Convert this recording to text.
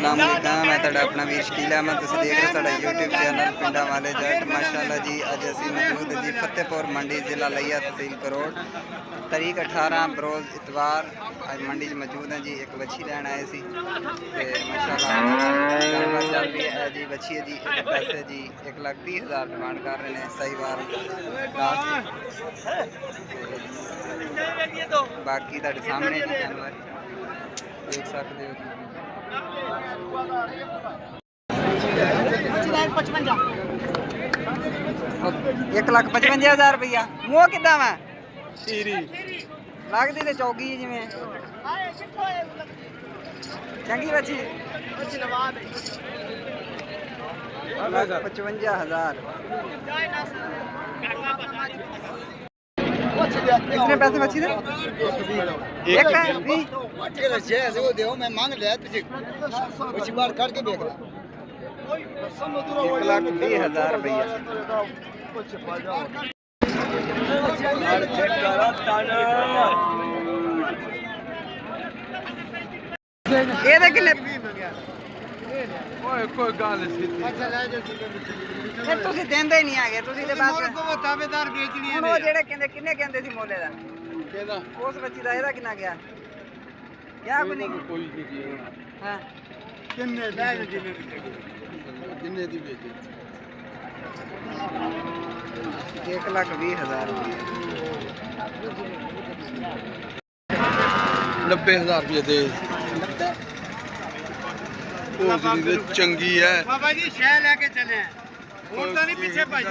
अस्सलाम वालेकुम। मैं तुहाडा अपना वीर शकील अहमद। तुसीं देख रहे हो साडा यूट्यूब चैनल पिंडा वाले जट। माशाअल्लाह जी अज असीं मौजूद जी फतेहपुर मंडी जिला लिया तहसील करोड़। तारीख 18 बरोज़ इतवार अज मंडी मौजूद हैं जी। एक बच्छी लैन आए सी ते माशाअल्लाह गलबात चल रही है जी। बच्छी है जी एक पैसे जी 1,30,000 डिमांड कर रहे हैं। सही बार बाकी तुहाडे सामने जी जानवर देख सकते हो। 1,55,000 रुपया मूँह किदा वा लगती तो चौकी जिमें चंगी बच्ची 55,000। कितने पैसे बच्ची दे? एक है मैं मांग लिया 1,20,000 रुपया। कोई गल ਤੁਸੀਂ ਦਿੰਦੇ ਹੀ ਨਹੀਂ ਹੈਗੇ। ਤੁਸੀਂ ਤੇ ਬਸ ਦਾਵੇਦਾਰ ਵੇਚਣੀ ਹੁਣ ਉਹ ਜਿਹੜੇ ਕਹਿੰਦੇ ਕਿੰਨੇ ਕਹਿੰਦੇ ਸੀ ਮੋਲੇ ਦਾ ਕਿਹਦਾ ਉਸ ਬੱਚੀ ਦਾ ਇਹਦਾ ਕਿੰਨਾ ਗਿਆ ਗਿਆ ਕੋਈ ਨਹੀਂ ਕੋਈ ਨਹੀਂ ਹਾਂ ਕਿੰਨੇ ਦੀ ਵੇਚੀ 1,20,000 90,000 रुपये दे चंगी है बाबा जी शह लेके चले हैं, तो नहीं पीछे भाई।